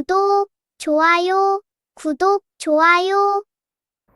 구독, 좋아요, 구독, 좋아요.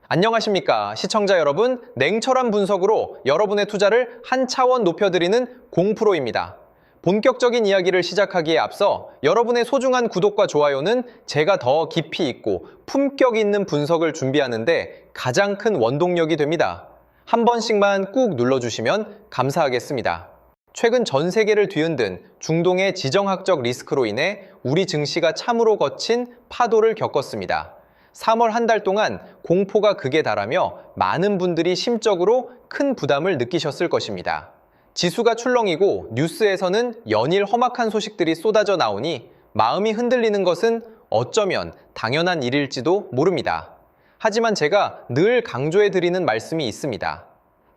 안녕하십니까 시청자 여러분, 냉철한 분석으로 여러분의 투자를 한 차원 높여드리는 공프로입니다. 본격적인 이야기를 시작하기에 앞서 여러분의 소중한 구독과 좋아요는 제가 더 깊이 있고 품격 있는 분석을 준비하는데 가장 큰 원동력이 됩니다. 한 번씩만 꾹 눌러주시면 감사하겠습니다. 최근 전 세계를 뒤흔든 중동의 지정학적 리스크로 인해 우리 증시가 참으로 거친 파도를 겪었습니다. 3월 한 달 동안 공포가 극에 달하며 많은 분들이 심적으로 큰 부담을 느끼셨을 것입니다. 지수가 출렁이고 뉴스에서는 연일 험악한 소식들이 쏟아져 나오니 마음이 흔들리는 것은 어쩌면 당연한 일일지도 모릅니다. 하지만 제가 늘 강조해드리는 말씀이 있습니다.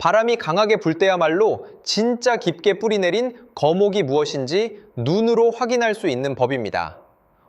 바람이 강하게 불 때야말로 진짜 깊게 뿌리내린 거목이 무엇인지 눈으로 확인할 수 있는 법입니다.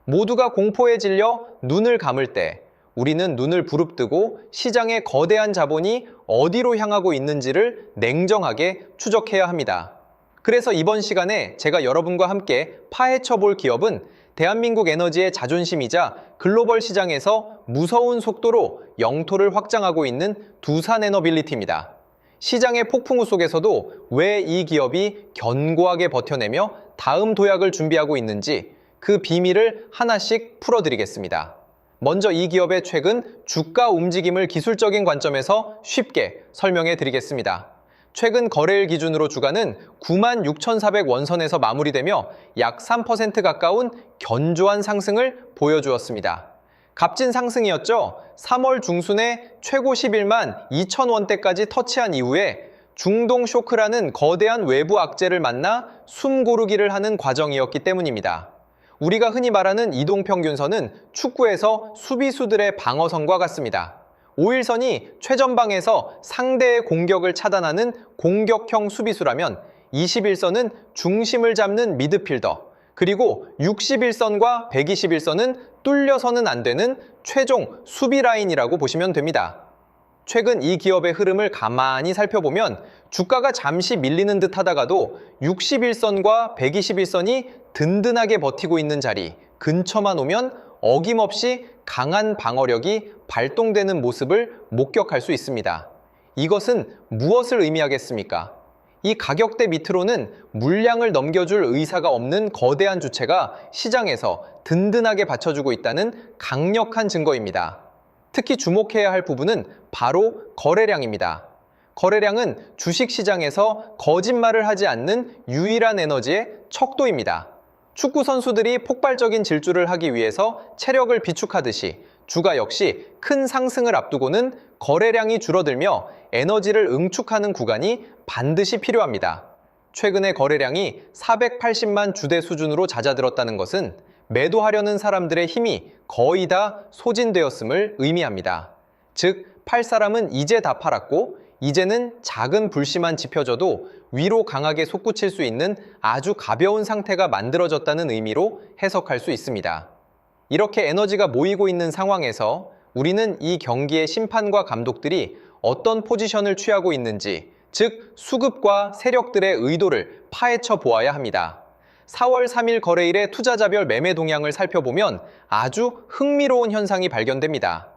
모두가 공포에 질려 눈을 감을 때 우리는 눈을 부릅뜨고 시장의 거대한 자본이 어디로 향하고 있는지를 냉정하게 추적해야 합니다. 그래서 이번 시간에 제가 여러분과 함께 파헤쳐 볼 기업은 대한민국 에너지의 자존심이자 글로벌 시장에서 무서운 속도로 영토를 확장하고 있는 두산에너빌리티입니다. 시장의 폭풍우 속에서도 왜 이 기업이 견고하게 버텨내며 다음 도약을 준비하고 있는지 그 비밀을 하나씩 풀어드리겠습니다. 먼저 이 기업의 최근 주가 움직임을 기술적인 관점에서 쉽게 설명해 드리겠습니다. 최근 거래일 기준으로 주가는 96,400원선에서 마무리되며 약 3% 가까운 견조한 상승을 보여주었습니다. 값진 상승이었죠. 3월 중순에 최고 11만 2,000원대까지 터치한 이후에 중동 쇼크라는 거대한 외부 악재를 만나 숨고르기를 하는 과정이었기 때문입니다. 우리가 흔히 말하는 이동평균선은 축구에서 수비수들의 방어선과 같습니다. 5일선이 최전방에서 상대의 공격을 차단하는 공격형 수비수라면 21선은 중심을 잡는 미드필더, 그리고 61선과 121선은 뚫려서는 안 되는 최종 수비 라인이라고 보시면 됩니다. 최근 이 기업의 흐름을 가만히 살펴보면 주가가 잠시 밀리는 듯 하다가도 61선과 121선이 든든하게 버티고 있는 자리 근처만 오면 어김없이 강한 방어력이 발동되는 모습을 목격할 수 있습니다. 이것은 무엇을 의미하겠습니까? 이 가격대 밑으로는 물량을 넘겨줄 의사가 없는 거대한 주체가 시장에서 든든하게 받쳐주고 있다는 강력한 증거입니다. 특히 주목해야 할 부분은 바로 거래량입니다. 거래량은 주식시장에서 거짓말을 하지 않는 유일한 에너지의 척도입니다. 축구 선수들이 폭발적인 질주를 하기 위해서 체력을 비축하듯이 주가 역시 큰 상승을 앞두고는 거래량이 줄어들며 에너지를 응축하는 구간이 반드시 필요합니다. 최근에 거래량이 480만 주대 수준으로 잦아들었다는 것은 매도하려는 사람들의 힘이 거의 다 소진되었음을 의미합니다. 즉, 팔 사람은 이제 다 팔았고 이제는 작은 불씨만 지펴져도 위로 강하게 솟구칠 수 있는 아주 가벼운 상태가 만들어졌다는 의미로 해석할 수 있습니다. 이렇게 에너지가 모이고 있는 상황에서 우리는 이 경기의 심판과 감독들이 어떤 포지션을 취하고 있는지, 즉 수급과 세력들의 의도를 파헤쳐 보아야 합니다. 4월 3일 거래일의 투자자별 매매 동향을 살펴보면 아주 흥미로운 현상이 발견됩니다.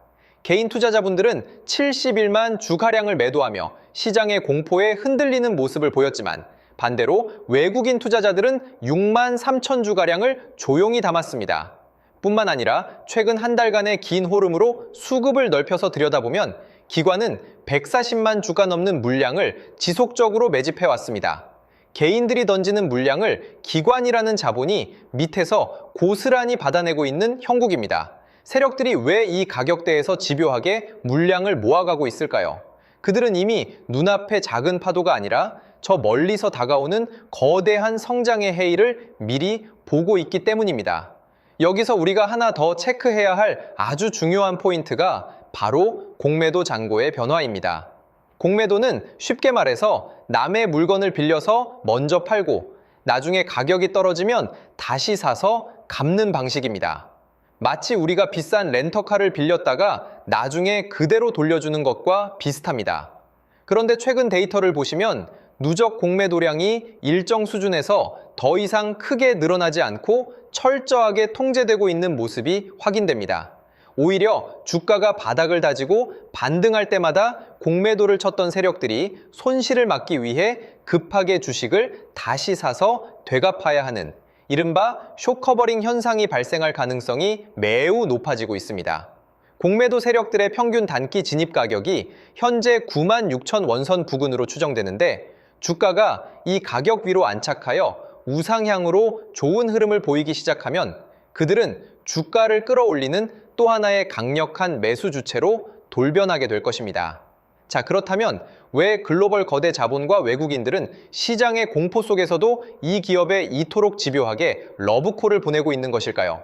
개인 투자자분들은 71만 주가량을 매도하며 시장의 공포에 흔들리는 모습을 보였지만 반대로 외국인 투자자들은 6만 3천 주가량을 조용히 담았습니다. 뿐만 아니라 최근 한 달간의 긴 호름으로 수급을 넓혀서 들여다보면 기관은 140만 주가 넘는 물량을 지속적으로 매집해왔습니다. 개인들이 던지는 물량을 기관이라는 자본이 밑에서 고스란히 받아내고 있는 형국입니다. 세력들이 왜 이 가격대에서 집요하게 물량을 모아가고 있을까요? 그들은 이미 눈앞의 작은 파도가 아니라 저 멀리서 다가오는 거대한 성장의 해일을 미리 보고 있기 때문입니다. 여기서 우리가 하나 더 체크해야 할 아주 중요한 포인트가 바로 공매도 잔고의 변화입니다. 공매도는 쉽게 말해서 남의 물건을 빌려서 먼저 팔고 나중에 가격이 떨어지면 다시 사서 갚는 방식입니다. 마치 우리가 비싼 렌터카를 빌렸다가 나중에 그대로 돌려주는 것과 비슷합니다. 그런데 최근 데이터를 보시면 누적 공매도량이 일정 수준에서 더 이상 크게 늘어나지 않고 철저하게 통제되고 있는 모습이 확인됩니다. 오히려 주가가 바닥을 다지고 반등할 때마다 공매도를 쳤던 세력들이 손실을 막기 위해 급하게 주식을 다시 사서 되갚아야 하는 이른바 숏커버링 현상이 발생할 가능성이 매우 높아지고 있습니다. 공매도 세력들의 평균 단기 진입 가격이 현재 96,000원선 부근으로 추정되는데 주가가 이 가격 위로 안착하여 우상향으로 좋은 흐름을 보이기 시작하면 그들은 주가를 끌어올리는 또 하나의 강력한 매수 주체로 돌변하게 될 것입니다. 자, 그렇다면 왜 글로벌 거대 자본과 외국인들은 시장의 공포 속에서도 이 기업에 이토록 집요하게 러브콜을 보내고 있는 것일까요?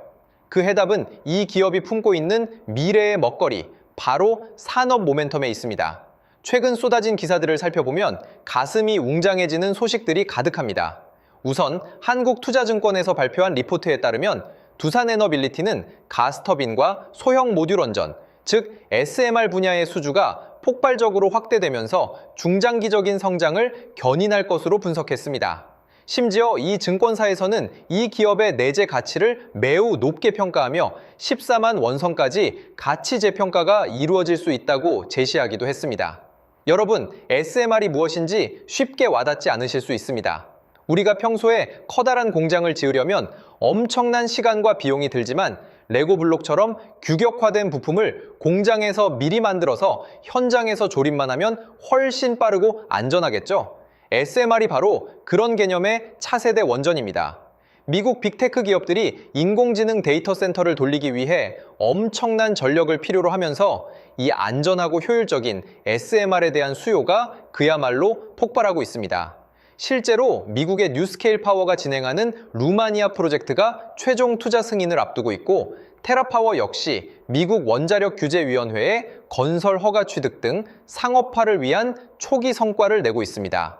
그 해답은 이 기업이 품고 있는 미래의 먹거리, 바로 산업 모멘텀에 있습니다. 최근 쏟아진 기사들을 살펴보면 가슴이 웅장해지는 소식들이 가득합니다. 우선 한국투자증권에서 발표한 리포트에 따르면 두산에너빌리티는 가스터빈과 소형 모듈 원전, 즉 SMR 분야의 수주가 폭발적으로 확대되면서 중장기적인 성장을 견인할 것으로 분석했습니다. 심지어 이 증권사에서는 이 기업의 내재 가치를 매우 높게 평가하며 14만 원선까지 가치 재평가가 이루어질 수 있다고 제시하기도 했습니다. 여러분, SMR이 무엇인지 쉽게 와닿지 않으실 수 있습니다. 우리가 평소에 커다란 공장을 지으려면 엄청난 시간과 비용이 들지만 레고 블록처럼 규격화된 부품을 공장에서 미리 만들어서 현장에서 조립만 하면 훨씬 빠르고 안전하겠죠? SMR이 바로 그런 개념의 차세대 원전입니다. 미국 빅테크 기업들이 인공지능 데이터 센터를 돌리기 위해 엄청난 전력을 필요로 하면서 이 안전하고 효율적인 SMR에 대한 수요가 그야말로 폭발하고 있습니다. 실제로 미국의 뉴스케일 파워가 진행하는 루마니아 프로젝트가 최종 투자 승인을 앞두고 있고 테라파워 역시 미국 원자력 규제위원회의 건설 허가 취득 등 상업화를 위한 초기 성과를 내고 있습니다.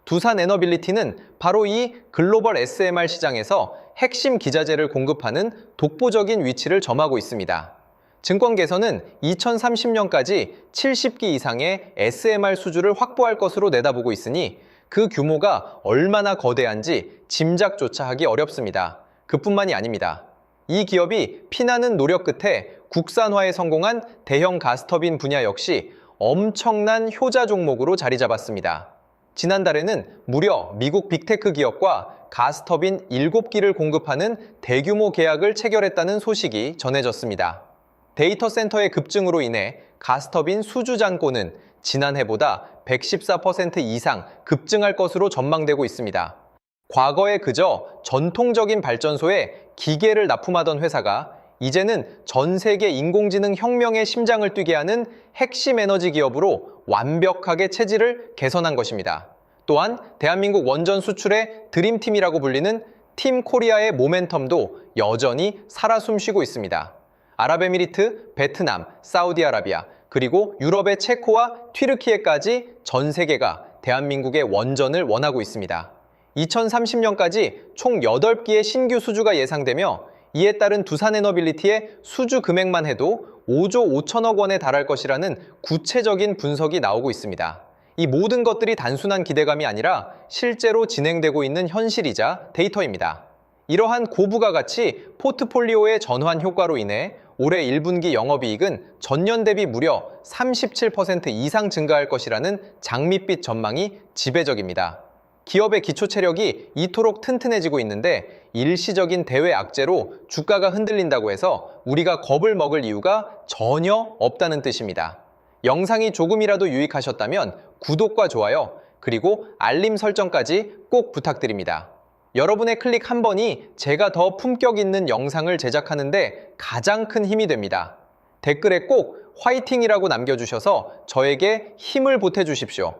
두산에너빌리티는 바로 이 글로벌 SMR 시장에서 핵심 기자재를 공급하는 독보적인 위치를 점하고 있습니다. 증권계에서는 2030년까지 70기 이상의 SMR 수주를 확보할 것으로 내다보고 있으니 그 규모가 얼마나 거대한지 짐작조차 하기 어렵습니다. 그뿐만이 아닙니다. 이 기업이 피나는 노력 끝에 국산화에 성공한 대형 가스터빈 분야 역시 엄청난 효자 종목으로 자리 잡았습니다. 지난달에는 무려 미국 빅테크 기업과 가스터빈 7기를 공급하는 대규모 계약을 체결했다는 소식이 전해졌습니다. 데이터 센터의 급증으로 인해 가스터빈 수주 잔고는 지난해보다 114% 이상 급증할 것으로 전망되고 있습니다. 과거에 그저 전통적인 발전소에 기계를 납품하던 회사가 이제는 전 세계 인공지능 혁명의 심장을 뛰게 하는 핵심 에너지 기업으로 완벽하게 체질을 개선한 것입니다. 또한 대한민국 원전 수출의 드림팀이라고 불리는 팀 코리아의 모멘텀도 여전히 살아 숨쉬고 있습니다. 아랍에미리트, 베트남, 사우디아라비아, 그리고 유럽의 체코와 튀르키예까지 전 세계가 대한민국의 원전을 원하고 있습니다. 2030년까지 총 8기의 신규 수주가 예상되며 이에 따른 두산에너빌리티의 수주 금액만 해도 5조 5천억 원에 달할 것이라는 구체적인 분석이 나오고 있습니다. 이 모든 것들이 단순한 기대감이 아니라 실제로 진행되고 있는 현실이자 데이터입니다. 이러한 고부가가치 포트폴리오의 전환 효과로 인해 올해 1분기 영업이익은 전년 대비 무려 37% 이상 증가할 것이라는 장밋빛 전망이 지배적입니다. 기업의 기초 체력이 이토록 튼튼해지고 있는데 일시적인 대외 악재로 주가가 흔들린다고 해서 우리가 겁을 먹을 이유가 전혀 없다는 뜻입니다. 영상이 조금이라도 유익하셨다면 구독과 좋아요, 그리고 알림 설정까지 꼭 부탁드립니다. 여러분의 클릭 한 번이 제가 더 품격 있는 영상을 제작하는데 가장 큰 힘이 됩니다. 댓글에 꼭 화이팅이라고 남겨주셔서 저에게 힘을 보태주십시오.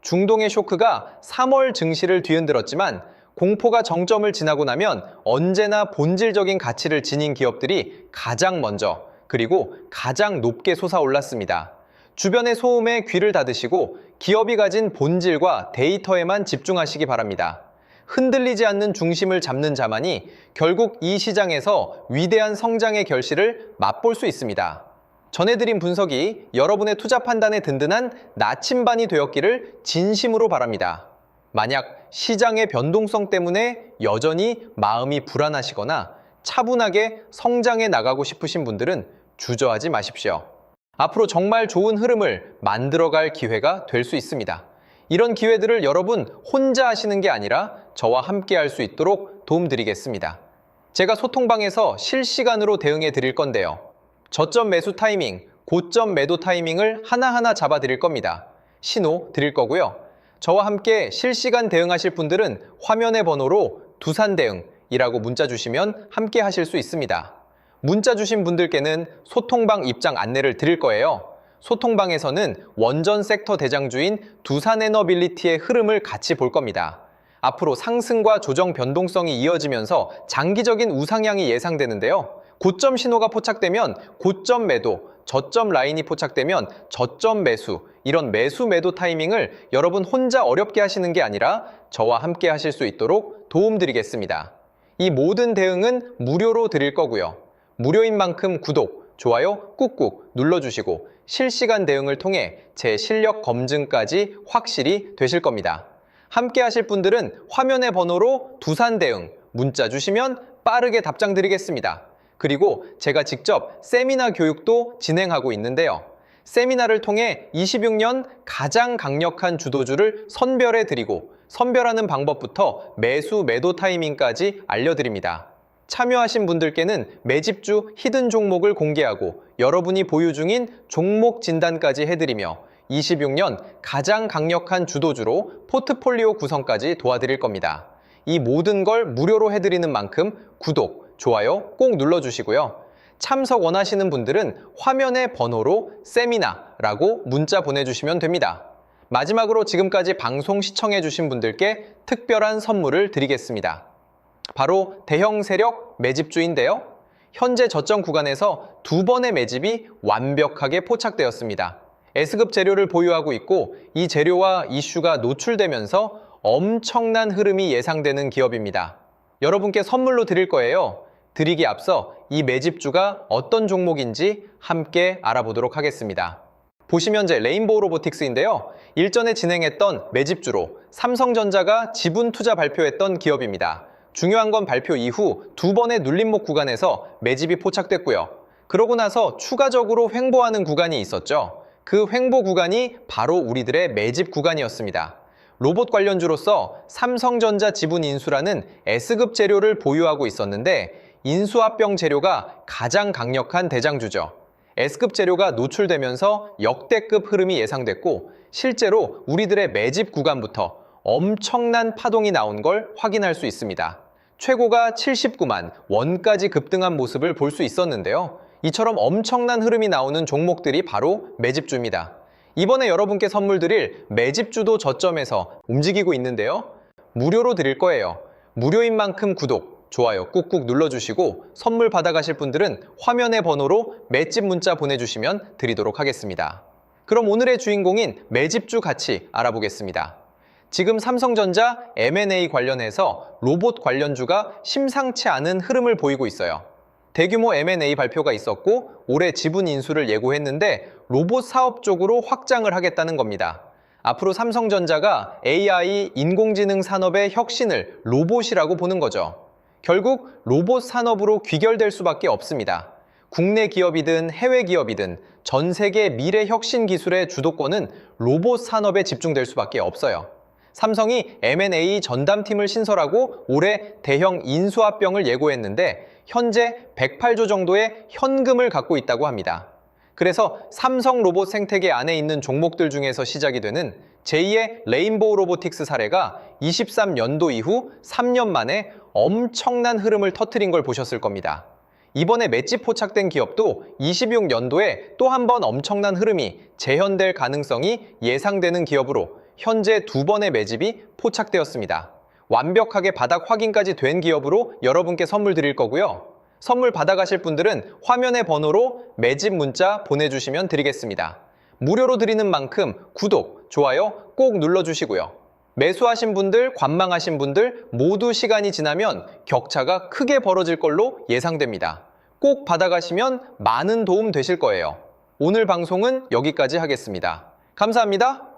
중동의 쇼크가 3월 증시를 뒤흔들었지만 공포가 정점을 지나고 나면 언제나 본질적인 가치를 지닌 기업들이 가장 먼저 그리고 가장 높게 솟아올랐습니다. 주변의 소음에 귀를 닫으시고 기업이 가진 본질과 데이터에만 집중하시기 바랍니다. 흔들리지 않는 중심을 잡는 자만이 결국 이 시장에서 위대한 성장의 결실을 맛볼 수 있습니다. 전해드린 분석이 여러분의 투자 판단에 든든한 나침반이 되었기를 진심으로 바랍니다. 만약 시장의 변동성 때문에 여전히 마음이 불안하시거나 차분하게 성장해 나가고 싶으신 분들은 주저하지 마십시오. 앞으로 정말 좋은 흐름을 만들어갈 기회가 될 수 있습니다. 이런 기회들을 여러분 혼자 하시는 게 아니라 저와 함께 할 수 있도록 도움드리겠습니다. 제가 소통방에서 실시간으로 대응해 드릴 건데요. 저점 매수 타이밍, 고점 매도 타이밍을 하나하나 잡아 드릴 겁니다. 신호 드릴 거고요. 저와 함께 실시간 대응하실 분들은 화면의 번호로 두산대응이라고 문자 주시면 함께 하실 수 있습니다. 문자 주신 분들께는 소통방 입장 안내를 드릴 거예요. 소통방에서는 원전 섹터 대장주인 두산에너빌리티의 흐름을 같이 볼 겁니다. 앞으로 상승과 조정 변동성이 이어지면서 장기적인 우상향이 예상되는데요. 고점 신호가 포착되면 고점 매도, 저점 라인이 포착되면 저점 매수, 이런 매수 매도 타이밍을 여러분 혼자 어렵게 하시는 게 아니라 저와 함께 하실 수 있도록 도움드리겠습니다. 이 모든 대응은 무료로 드릴 거고요. 무료인 만큼 구독, 좋아요 꾹꾹 눌러주시고 실시간 대응을 통해 제 실력 검증까지 확실히 되실 겁니다. 함께 하실 분들은 화면의 번호로 두산대응 문자 주시면 빠르게 답장 드리겠습니다. 그리고 제가 직접 세미나 교육도 진행하고 있는데요. 세미나를 통해 26년 가장 강력한 주도주를 선별해 드리고 선별하는 방법부터 매수 매도 타이밍까지 알려드립니다. 참여하신 분들께는 매집주 히든 종목을 공개하고 여러분이 보유 중인 종목 진단까지 해드리며 26년 가장 강력한 주도주로 포트폴리오 구성까지 도와드릴 겁니다. 이 모든 걸 무료로 해드리는 만큼 구독, 좋아요 꼭 눌러주시고요. 참석 원하시는 분들은 화면의 번호로 세미나라고 문자 보내주시면 됩니다. 마지막으로 지금까지 방송 시청해주신 분들께 특별한 선물을 드리겠습니다. 바로 대형 세력 매집주인데요. 현재 저점 구간에서 두 번의 매집이 완벽하게 포착되었습니다. S급 재료를 보유하고 있고 이 재료와 이슈가 노출되면서 엄청난 흐름이 예상되는 기업입니다. 여러분께 선물로 드릴 거예요. 드리기 앞서 이 매집주가 어떤 종목인지 함께 알아보도록 하겠습니다. 보시면 레인보우 로보틱스인데요. 일전에 진행했던 매집주로 삼성전자가 지분 투자 발표했던 기업입니다. 중요한 건 발표 이후 두 번의 눌림목 구간에서 매집이 포착됐고요. 그러고 나서 추가적으로 횡보하는 구간이 있었죠. 그 횡보 구간이 바로 우리들의 매집 구간이었습니다. 로봇 관련주로서 삼성전자 지분 인수라는 S급 재료를 보유하고 있었는데 인수합병 재료가 가장 강력한 대장주죠. S급 재료가 노출되면서 역대급 흐름이 예상됐고 실제로 우리들의 매집 구간부터 엄청난 파동이 나온 걸 확인할 수 있습니다. 최고가 79만 원까지 급등한 모습을 볼 수 있었는데요. 이처럼 엄청난 흐름이 나오는 종목들이 바로 매집주입니다. 이번에 여러분께 선물 드릴 매집주도 저점에서 움직이고 있는데요. 무료로 드릴 거예요. 무료인 만큼 구독, 좋아요 꾹꾹 눌러주시고 선물 받아가실 분들은 화면의 번호로 매집 문자 보내주시면 드리도록 하겠습니다. 그럼 오늘의 주인공인 매집주 같이 알아보겠습니다. 지금 삼성전자 M&A 관련해서 로봇 관련주가 심상치 않은 흐름을 보이고 있어요. 대규모 M&A 발표가 있었고 올해 지분 인수를 예고했는데 로봇 사업 쪽으로 확장을 하겠다는 겁니다. 앞으로 삼성전자가 AI, 인공지능 산업의 혁신을 로봇이라고 보는 거죠. 결국 로봇 산업으로 귀결될 수밖에 없습니다. 국내 기업이든 해외 기업이든 전 세계 미래 혁신 기술의 주도권은 로봇 산업에 집중될 수밖에 없어요. 삼성이 M&A 전담팀을 신설하고 올해 대형 인수합병을 예고했는데 현재 108조 정도의 현금을 갖고 있다고 합니다. 그래서 삼성 로봇 생태계 안에 있는 종목들 중에서 시작이 되는 제2의 레인보우 로보틱스 사례가 23년도 이후 3년 만에 엄청난 흐름을 터뜨린 걸 보셨을 겁니다. 이번에 매집 포착된 기업도 26년도에 또 한 번 엄청난 흐름이 재현될 가능성이 예상되는 기업으로 현재 두 번의 매집이 포착되었습니다. 완벽하게 바닥 확인까지 된 기업으로 여러분께 선물 드릴 거고요. 선물 받아가실 분들은 화면의 번호로 매집 문자 보내주시면 드리겠습니다. 무료로 드리는 만큼 구독, 좋아요 꼭 눌러주시고요. 매수하신 분들, 관망하신 분들 모두 시간이 지나면 격차가 크게 벌어질 걸로 예상됩니다. 꼭 받아가시면 많은 도움 되실 거예요. 오늘 방송은 여기까지 하겠습니다. 감사합니다.